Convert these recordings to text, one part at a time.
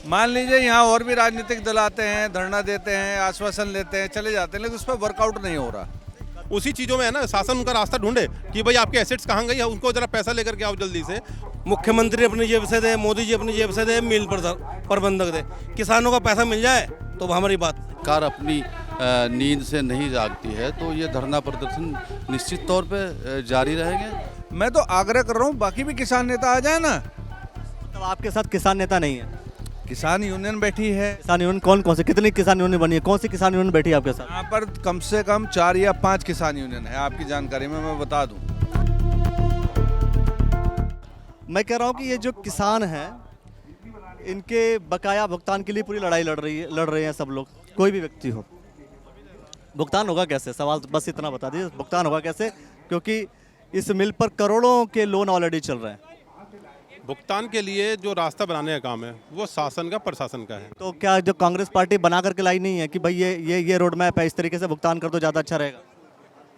मान लीजिए यहाँ और भी राजनीतिक दल आते हैं, धरना देते हैं, आश्वासन लेते हैं, चले जाते हैं, लेकिन उस पर वर्कआउट नहीं हो रहा। उसी चीज़ों में है ना, शासन उनका रास्ता ढूंढे कि भाई आपके एसेट्स कहाँ गई है, उनको जरा पैसा लेकर के आओ जल्दी से। मुख्यमंत्री अपनी जेब से दे, मोदी जी अपनी जेब से दे, मिल प्रबंधक दे, किसानों का पैसा मिल जाए तो हमारी बात। सरकार अपनी नींद से नहीं जागती है तो ये धरना प्रदर्शन निश्चित तौर पे जारी रहेंगे। मैं तो आग्रह कर रहा हूँ बाकी भी किसान नेता आ जाए ना। मतलब आपके साथ किसान नेता नहीं है? किसान यूनियन बैठी है। किसान यूनियन कौन से, कितनी किसान यूनियन बनी है, कौन सी किसान यूनियन बैठी है आपके साथ? यहाँ पर कम से कम 4 या 5 किसान यूनियन है, आपकी जानकारी में मैं बता दूं। मैं कह रहा हूँ कि ये जो किसान हैं इनके बकाया भुगतान के लिए पूरी लड़ाई लड़ रहे हैं सब लोग, कोई भी व्यक्ति हो। भुगतान होगा कैसे, सवाल बस इतना बता दीजिए, भुगतान होगा कैसे? क्योंकि इस मिल पर करोड़ों के लोन ऑलरेडी चल रहे हैं। भुगतान के लिए जो रास्ता बनाने का काम है वो शासन का, प्रशासन का है। तो क्या जो कांग्रेस पार्टी बना करके लाई नहीं है कि भाई ये रोड मैप है, इस तरीके से भुगतान कर दो ज़्यादा अच्छा रहेगा?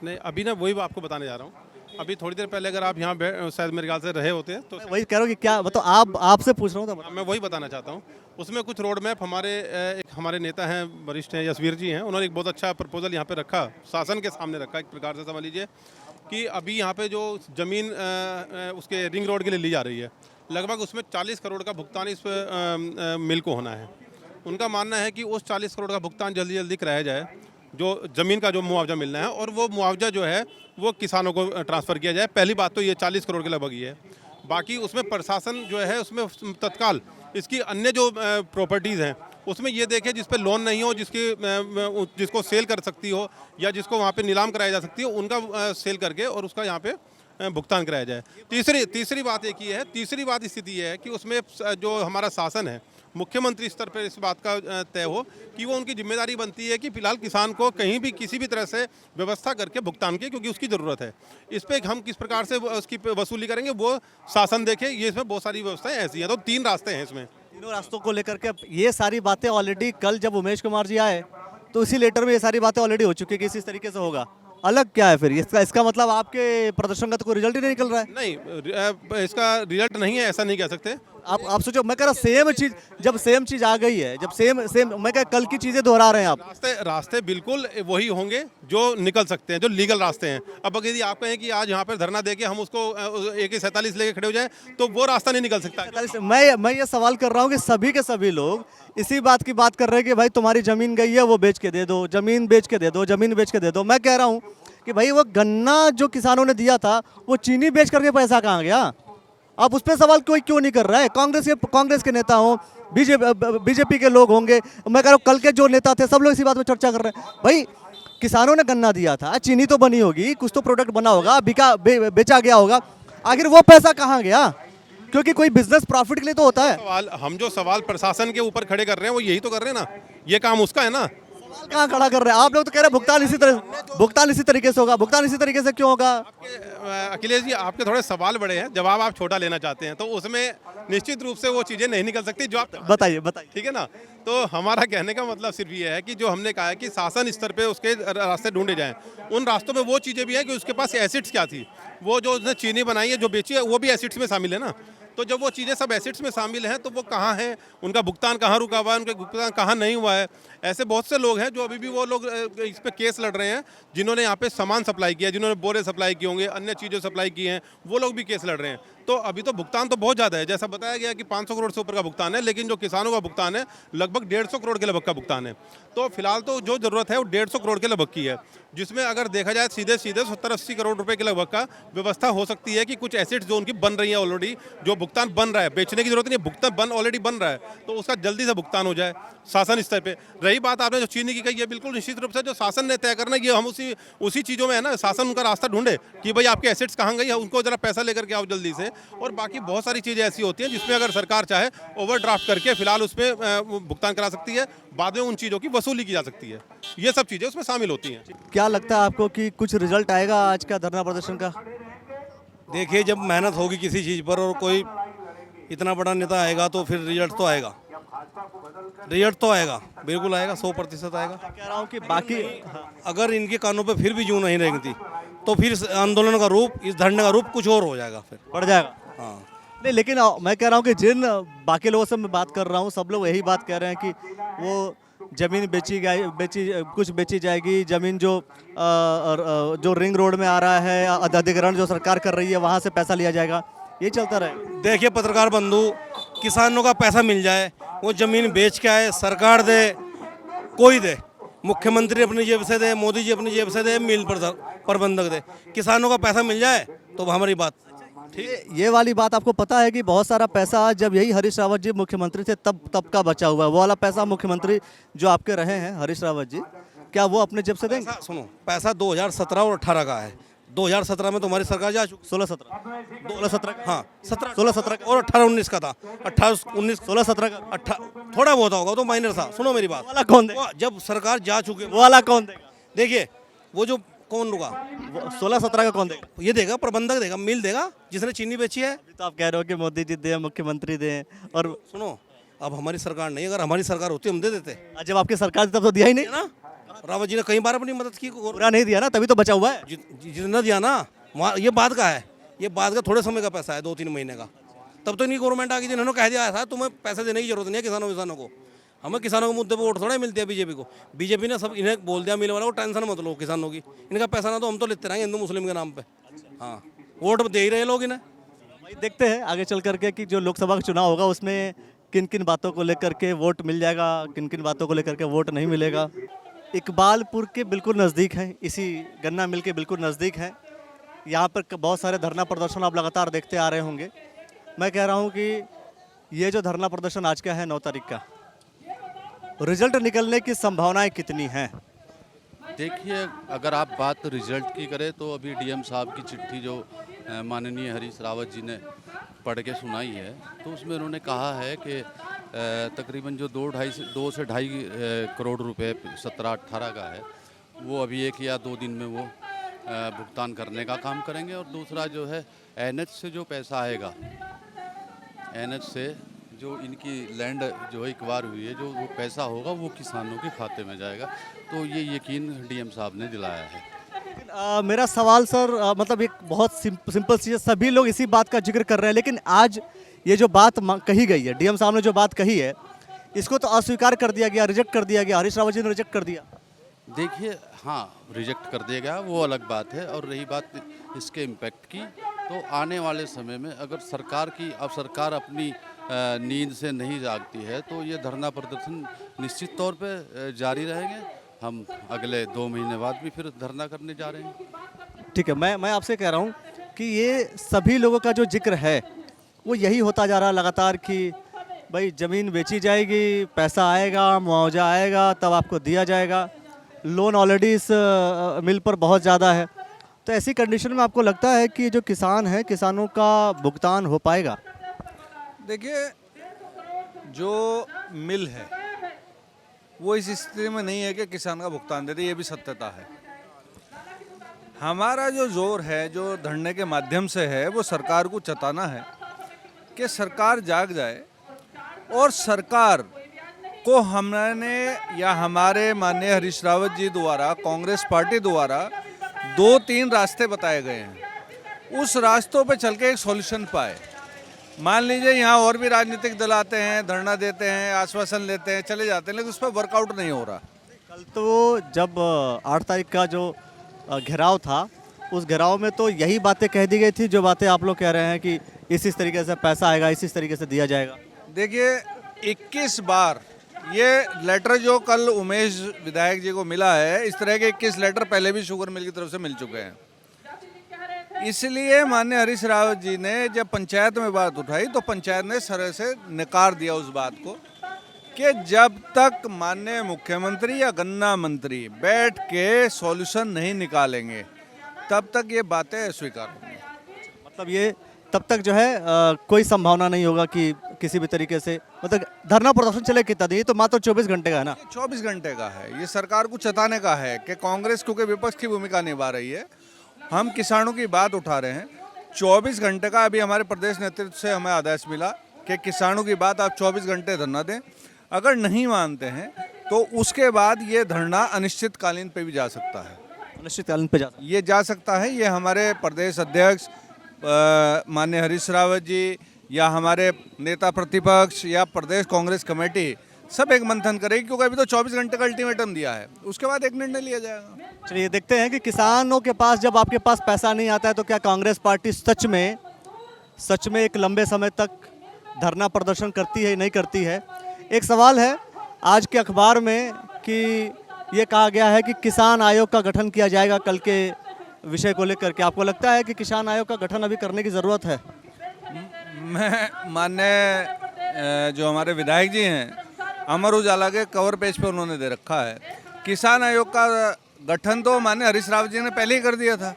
नहीं, अभी ना वही आपको बताने जा रहा हूँ। अभी थोड़ी देर पहले अगर आप यहाँ शायद मेरे ख्याल से रहे होते हैं तो मैं वही कह रहा हूँ कि क्या मतलब आपसे पूछ रहा हूँ। मैं वही बताना चाहता हूँ। उसमें कुछ रोड मैप हमारे नेता हैं, वरिष्ठ हैं, यशवीर जी हैं, उन्होंने एक बहुत अच्छा प्रपोजल यहाँ पे रखा, शासन के सामने रखा। एक प्रकार से समझ लीजिए कि अभी यहाँ पे जो ज़मीन उसके रिंग रोड के लिए ली जा रही है, लगभग उसमें 40 करोड़ का भुगतान इस मिल को होना है। उनका मानना है कि उस 40 करोड़ का भुगतान जल्दी जल्दी कराया जाए, जो ज़मीन का जो मुआवजा मिलना है, और वो मुआवजा जो है वो किसानों को ट्रांसफ़र किया जाए। पहली बात तो ये 40 करोड़ के लगभग ही है। बाकी उसमें प्रशासन जो है उसमें तत्काल इसकी अन्य जो प्रॉपर्टीज़ हैं उसमें ये देखे जिस पे लोन नहीं हो, जिसको सेल कर सकती हो या जिसको वहाँ पे नीलाम कराई जा सकती हो, उनका सेल करके और उसका यहाँ पे भुगतान कराया जाए। तीसरी बात एक ही है, तीसरी बात स्थिति ये है कि उसमें जो हमारा शासन है, मुख्यमंत्री स्तर पर इस बात का तय हो कि वो उनकी जिम्मेदारी बनती है कि फिलहाल किसान को कहीं भी किसी भी तरह से व्यवस्था करके भुगतान की, क्योंकि उसकी ज़रूरत है। इस पर हम किस प्रकार से उसकी वसूली करेंगे वो शासन देखे। ये इसमें बहुत सारी व्यवस्थाएं ऐसी हैं। तो 3 रास्ते हैं इसमें। तीनों रास्तों को लेकर के ये सारी बातें ऑलरेडी कल जब उमेश कुमार जी आए तो इसी लेटर में ये सारी बातें ऑलरेडी हो चुकी है कि इस तरीके से होगा। अलग क्या है फिर इसका मतलब आपके प्रदर्शन का तो कोई रिजल्ट ही नहीं निकल रहा है? नहीं, इसका रिजल्ट नहीं है, ऐसा नहीं कह सकते। आप सोचो, मैं कह रहा सेम चीज, जब सेम चीज आ गई है, जब सेम मैं कह कल की चीजें दोहरा रहे हैं आप। रास्ते बिल्कुल वही होंगे जो निकल सकते हैं, जो लीगल रास्ते हैं। अब अगर यदि आप कहें कि आज यहाँ पर धरना देके हम उसको AK-47 लेके खड़े हो जाए तो वो रास्ता नहीं निकल सकता। मैं ये सवाल कर रहा हूँ कि सभी के सभी लोग इसी बात की बात कर रहे हैं कि भाई तुम्हारी जमीन गई है, वो बेच के दे दो, जमीन बेच के दे दो, जमीन बेच के दे दो। मैं कह रहा हूँ कि भाई वो गन्ना जो किसानों ने दिया था वो चीनी बेच करके पैसा कहाँ गया? आप उस पर सवाल कोई क्यों नहीं कर रहा है? कांग्रेस के नेता हो, बीजेपी के लोग होंगे, मैं कह रहा हूँ कल के जो नेता थे सब लोग इसी बात में चर्चा कर रहे हैं। भाई किसानों ने गन्ना दिया था, चीनी तो बनी होगी, कुछ तो प्रोडक्ट बना होगा, बेचा गया होगा, आखिर वो पैसा कहाँ गया? क्योंकि कोई बिजनेस प्रॉफिट के लिए तो होता है। हम जो सवाल प्रशासन के ऊपर खड़े कर रहे हैं वो यही तो कर रहे हैं ना, ये काम उसका है ना। कहाँ खड़ा कर रहे हैं आप लोग? तो कह रहे हैं भुगतान इसी तरीके से होगा। भुगतान इसी तरीके से क्यों होगा? अखिलेश जी, आपके थोड़े सवाल बड़े हैं, जवाब आप छोटा लेना चाहते हैं, तो उसमें निश्चित रूप से वो चीज़ें नहीं निकल सकती जो आप बताइए। ठीक है ना। तो हमारा कहने का मतलब सिर्फ ये है कि जो हमने कहा है कि शासन स्तर पे उसके रास्ते ढूंढे जाएं। उन रास्तों में वो चीज़ें भी हैं कि उसके पास एसिड्स क्या थी, वो जो उसने चीनी बनाई है, जो बेची है, वो भी एसिड्स में शामिल है ना। तो जब वो चीज़ें सब एसिड्स में शामिल हैं तो वो कहाँ हैं, उनका भुगतान कहाँ रुका हुआ है, उनका भुगतान कहाँ नहीं हुआ है। ऐसे बहुत से लोग हैं जो अभी भी वो लोग इस पे केस लड़ रहे हैं, जिन्होंने यहाँ पे सामान सप्लाई किया, जिन्होंने बोरे सप्लाई किए होंगे, अन्य चीज़ें सप्लाई की हैं, वो लोग भी केस लड़ रहे हैं। तो अभी तो भुगतान तो बहुत ज़्यादा है, जैसा बताया गया कि 500 करोड़ से ऊपर का भुगतान है, लेकिन जो किसानों का भुगतान है लगभग 150 करोड़ के लगभग का भुगतान है। तो फिलहाल तो जो ज़रूरत है वो 150 करोड़ के लगभग की है, जिसमें अगर देखा जाए सीधे 70-80 करोड़ रुपए के लगभग का व्यवस्था हो सकती है कि कुछ एसेट्स जो उनकी बन रही है ऑलरेडी, जो भुगतान बन रहा है, बेचने की जरूरत नहीं है, भुगतान ऑलरेडी बन रहा है, तो उसका जल्दी से भुगतान हो जाए शासन स्तर पे। रही बात आपने जो चीनी की कही है, बिल्कुल निश्चित रूप से जो शासन ने तय करना, ये हम उसी चीज़ों में है ना, शासन उनका रास्ता ढूंढे कि भाई आपके एसेट्स कहाँ गई है, उनको जरा पैसा लेकर के आओ जल्दी से। और बाकी बहुत सारी चीज़ें ऐसी होती हैं जिसमें अगर सरकार चाहे ओवरड्राफ्ट करके फिलहाल उसमें भुगतान करा सकती है, बाद में उन चीज़ों की वसूली की जा सकती है। ये सब चीज़ें उसमें शामिल होती हैं। क्या लगता है आपको कि कुछ रिजल्ट आएगा आज का धरना प्रदर्शन का? देखिए, जब मेहनत होगी किसी चीज़ पर और कोई इतना बड़ा नेता आएगा तो फिर रिजल्ट तो आएगा, बिल्कुल आएगा, 100% आएगा। कह रहा हूँ कि बाकी अगर इनके कानों पे फिर भी जूं नहीं रेंगती तो फिर इस आंदोलन का रूप, इस धरने का रूप कुछ और हो जाएगा, फिर बढ़ जाएगा। हाँ, नहीं लेकिन मैं कह रहा हूँ कि जिन बाकी लोगों से मैं बात कर रहा हूँ सब लोग यही बात कह रहे हैं कि वो जमीन कुछ बेची जाएगी। जमीन जो रिंग रोड में आ रहा है अधिग्रहण जो सरकार कर रही है वहाँ से पैसा लिया जाएगा, ये चलता रहे। देखिए पत्रकार बंधु, किसानों का पैसा मिल जाए, वो ज़मीन बेच के आए, सरकार दे, कोई दे, मुख्यमंत्री अपनी जेब से दे, मोदी जी अपनी जेब से दे, मिल प्रबंधक दे, किसानों का पैसा मिल जाए तो हमारी बात ये वाली बात आपको पता है कि बहुत सारा पैसा जब यही हरीश रावत जी मुख्यमंत्री थे तब का बचा हुआ है। वो वाला पैसा मुख्यमंत्री जो आपके रहे हैं हरीश रावत जी, क्या वो अपने जेब से देंगे? पैसा सुनो, पैसा 2017 और 18 का है। 2017 में तो हमारी सरकार जा चुकी, 16-17 हाँ 17 16-17 और 18-19 का था, 18-19 16-17 का थोड़ा बहुत होगा तो माइनर था। सुनो मेरी बात, वाला कौन देगा? जब सरकार जा चुकी वो वाला कौन देगा? देखिए वो जो कौन होगा 16-17 का कौन देगा? ये देगा, प्रबंधक देगा, मिल देगा जिसने चीनी बेची है। तो आप कह रहे हो कि मोदी जी दें, मुख्यमंत्री दें, और सुनो अब हमारी सरकार नहीं, अगर हमारी सरकार होती हम दे देते जब आपकी सरकार थी तब तो दिया ही नहीं है ना। रावत जी ने कई बार अपनी मदद की, पूरा नहीं दिया ना, तभी तो बचा हुआ है। जितना दिया ना ये बाद का है, ये बाद का थोड़े समय का पैसा है, 2-3 महीने का। तब तो इनकी गवर्नमेंट आ गई, जिन्होंने कह दिया था तुम्हें पैसे देने की जरूरत नहीं है किसानों को। हमें किसानों के मुद्दे पर वोट थोड़ा मिलती है बीजेपी को। बीजेपी ने सब इन्हें बोल दिया मिल वाला को टेंशन मत लो किसानों की, इनका पैसा ना तो हम तो लेते रहेंगे हिंदू मुस्लिम के नाम पे। हाँ वोट दे ही रहे लोग इन्हें। भाई देखते हैं आगे चल करके कि जो लोकसभा का चुनाव होगा उसमें किन किन बातों को लेकर के वोट मिल जाएगा, किन किन बातों को लेकर के वोट नहीं मिलेगा। इकबालपुर के बिल्कुल नज़दीक हैं, इसी गन्ना मिल के बिल्कुल नज़दीक हैं। यहाँ पर बहुत सारे धरना प्रदर्शन आप लगातार देखते आ रहे होंगे। मैं कह रहा हूँ कि ये जो धरना प्रदर्शन आज का है 9 तारीख का, रिजल्ट निकलने की संभावनाएं कितनी हैं? देखिए, अगर आप बात रिजल्ट की करें तो अभी डीएम साहब की चिट्ठी जो माननीय हरीश रावत जी ने पढ़ के सुनाई है, तो उसमें उन्होंने कहा है कि तकरीबन जो 2 से 2.5 करोड़ रुपए 17-18 का है, वो अभी 1 या 2 दिन में वो भुगतान करने का काम करेंगे। और दूसरा जो है एनएच से जो पैसा आएगा, एनएच से जो इनकी लैंड जो है एक्वायर हुई है, जो वो पैसा होगा वो किसानों के खाते में जाएगा। तो ये यकीन डीएम साहब ने दिलाया है। मेरा सवाल सर मतलब एक बहुत सिंपल चीज़ है, सभी लोग इसी बात का जिक्र कर रहे हैं, लेकिन आज ये जो बात कही गई है, डीएम साहब ने जो बात कही है, इसको तो अस्वीकार कर दिया गया, रिजेक्ट कर दिया गया। हरीश रावत जी ने रिजेक्ट कर दिया। देखिए, हाँ रिजेक्ट कर दिया गया, वो अलग बात है। और रही बात इसके इम्पैक्ट की, तो आने वाले समय में अगर सरकार अपनी नींद से नहीं जागती है तो ये धरना प्रदर्शन निश्चित तौर पे जारी रहेंगे। हम अगले 2 महीने बाद भी फिर धरना करने जा रहे हैं। ठीक है, मैं आपसे कह रहा हूँ कि ये सभी लोगों का जो जिक्र है वो यही होता जा रहा है लगातार कि भाई ज़मीन बेची जाएगी, पैसा आएगा, मुआवजा आएगा, तब आपको दिया जाएगा। लोन ऑलरेडी इस मिल पर बहुत ज़्यादा है, तो ऐसी कंडीशन में आपको लगता है कि जो किसान हैं, किसानों का भुगतान हो पाएगा? देखिए, जो मिल है वो इस स्थिति में नहीं है कि किसान का भुगतान दे दे, ये भी सत्यता है। हमारा जो जोर है, जो धरने के माध्यम से है, वो सरकार को चताना है कि सरकार जाग जाए। और सरकार को हमने या हमारे माननीय हरीश रावत जी द्वारा, कांग्रेस पार्टी द्वारा 2-3 रास्ते बताए गए हैं, उस रास्तों पे चल के एक सॉल्यूशन पाए। मान लीजिए यहाँ और भी राजनीतिक दल आते हैं, धरना देते हैं, आश्वासन लेते हैं, चले जाते हैं, लेकिन उस पर वर्कआउट नहीं हो रहा। कल तो जब 8 तारीख का जो घेराव था, उस घेराव में तो यही बातें कह दी गई थी जो बातें आप लोग कह रहे हैं कि इस तरीके से पैसा आएगा, इस तरीके से दिया जाएगा। देखिए, 21 बार ये लेटर जो कल उमेश विधायक जी को मिला है, इस तरह के 21 लेटर पहले भी शुगर मिल की तरफ से मिल चुके हैं। इसलिए माननीय हरीश रावत जी ने जब पंचायत में बात उठाई तो पंचायत ने सर से नकार दिया उस बात को कि जब तक माननीय मुख्यमंत्री या गन्ना मंत्री बैठ के सॉल्यूशन नहीं निकालेंगे तब तक ये बातें स्वीकार होंगी। मतलब ये तब तक जो है कोई संभावना नहीं होगा कि किसी भी तरीके से, मतलब धरना प्रदर्शन चले कितना दिन, तो मात्र 24 घंटे का है ना? 24 घंटे का है। ये सरकार को चताने का है कि कांग्रेस क्योंकि विपक्ष की भूमिका निभा रही है, हम किसानों की बात उठा रहे हैं। 24 घंटे का अभी हमारे प्रदेश नेतृत्व से हमें आदेश मिला कि किसानों की बात आप 24 घंटे धरना दें। अगर नहीं मानते हैं तो उसके बाद ये धरना अनिश्चितकालीन पे भी जा सकता है। अनिश्चितकालीन पे जा सकता है। ये हमारे प्रदेश अध्यक्ष माननीय हरीश रावत जी या हमारे नेता प्रतिपक्ष या प्रदेश कांग्रेस कमेटी सब एक मंथन करेगी, क्योंकि अभी तो 24 घंटे का अल्टीमेटम दिया है, उसके बाद एक निर्णय लिया जाएगा। चलिए देखते हैं कि किसानों के पास जब आपके पास पैसा नहीं आता है तो क्या कांग्रेस पार्टी सच में एक लंबे समय तक धरना प्रदर्शन करती है नहीं करती है। एक सवाल है आज के अखबार में कि ये कहा गया है कि किसान आयोग का गठन किया जाएगा कल के विषय को लेकर के। आपको लगता है कि किसान आयोग का गठन अभी करने की ज़रूरत है? मैं माननीय जो हमारे विधायक जी हैं, अमर उजाला के कवर पेज पे उन्होंने दे रखा है किसान आयोग का गठन तो माननीय हरीश रावत जी ने पहले ही कर दिया था।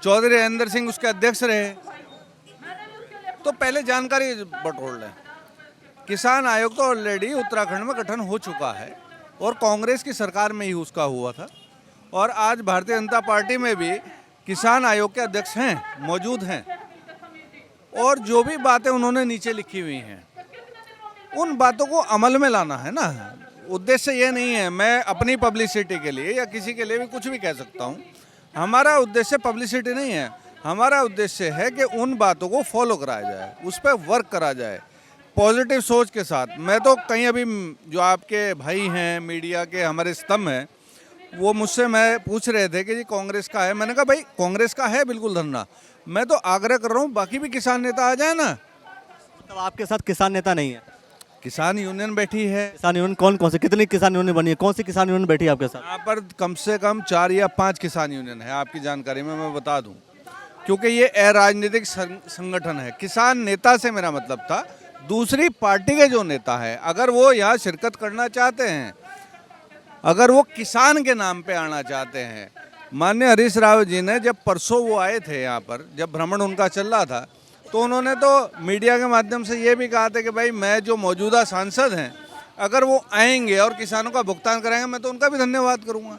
चौधरी हरेंद्र सिंह उसके अध्यक्ष रहे, तो पहले जानकारी बटोर लें। किसान आयोग तो ऑलरेडी उत्तराखंड में गठन हो चुका है और कांग्रेस की सरकार में ही उसका हुआ था, और आज भारतीय जनता पार्टी में भी किसान आयोग के अध्यक्ष हैं, मौजूद हैं, और जो भी बातें उन्होंने नीचे लिखी हुई हैं उन बातों को अमल में लाना है ना। उद्देश्य ये नहीं है मैं अपनी पब्लिसिटी के लिए या किसी के लिए भी कुछ भी कह सकता हूँ। हमारा उद्देश्य पब्लिसिटी नहीं है, हमारा उद्देश्य है कि उन बातों को फॉलो कराया जाए, उस पर वर्क करा जाए पॉजिटिव सोच के साथ। मैं तो कहीं अभी जो आपके भाई हैं मीडिया के हमारे स्तंभ हैं, वो मुझसे मैं पूछ रहे थे कि जी कांग्रेस का है, मैंने कहा भाई कांग्रेस का है बिल्कुल धरना, मैं तो आग्रह कर रहा हूँ बाकी भी किसान नेता आ जाए ना। तो आपके साथ किसान नेता नहीं है? किसान यूनियन बैठी है। किसान यूनियन कौन से, कितनी किसान यूनियन बनी है, कौन सी किसान यूनियन बैठी है आपके साथ? यहाँ पर कम से कम 4 या 5 किसान यूनियन है, आपकी जानकारी में मैं बता दूं, क्योंकि ये अराजनीतिक संगठन है। किसान नेता से मेरा मतलब था दूसरी पार्टी के जो नेता है, अगर वो यहाँ शिरकत करना चाहते हैं, अगर वो किसान के नाम पे आना चाहते हैं। माननीय हरीश रावत जी ने जब परसों वो आए थे यहाँ पर, जब भ्रमण उनका चल रहा था, तो उन्होंने तो मीडिया के माध्यम से ये भी कहा था कि भाई मैं जो मौजूदा सांसद हैं अगर वो आएंगे और किसानों का भुगतान कराएंगे मैं तो उनका भी धन्यवाद करूँगा।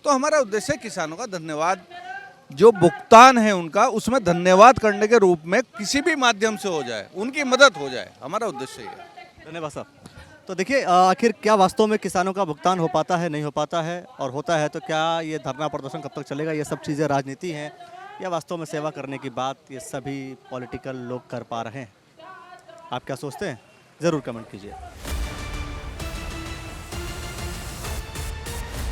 तो हमारा उद्देश्य किसानों का धन्यवाद, जो भुगतान है उनका, उसमें धन्यवाद करने के रूप में किसी भी माध्यम से हो जाए, उनकी मदद हो जाए, हमारा उद्देश्य ये है। धन्यवाद साहब। तो देखिए आखिर क्या वास्तव में किसानों का भुगतान हो पाता है, नहीं हो पाता है, और होता है तो क्या ये धरना प्रदर्शन कब तक चलेगा, ये सब चीज़ें राजनीति हैं या वास्तव में सेवा करने की बात ये सभी पॉलिटिकल लोग कर पा रहे हैं? आप क्या सोचते हैं? ज़रूर कमेंट कीजिए।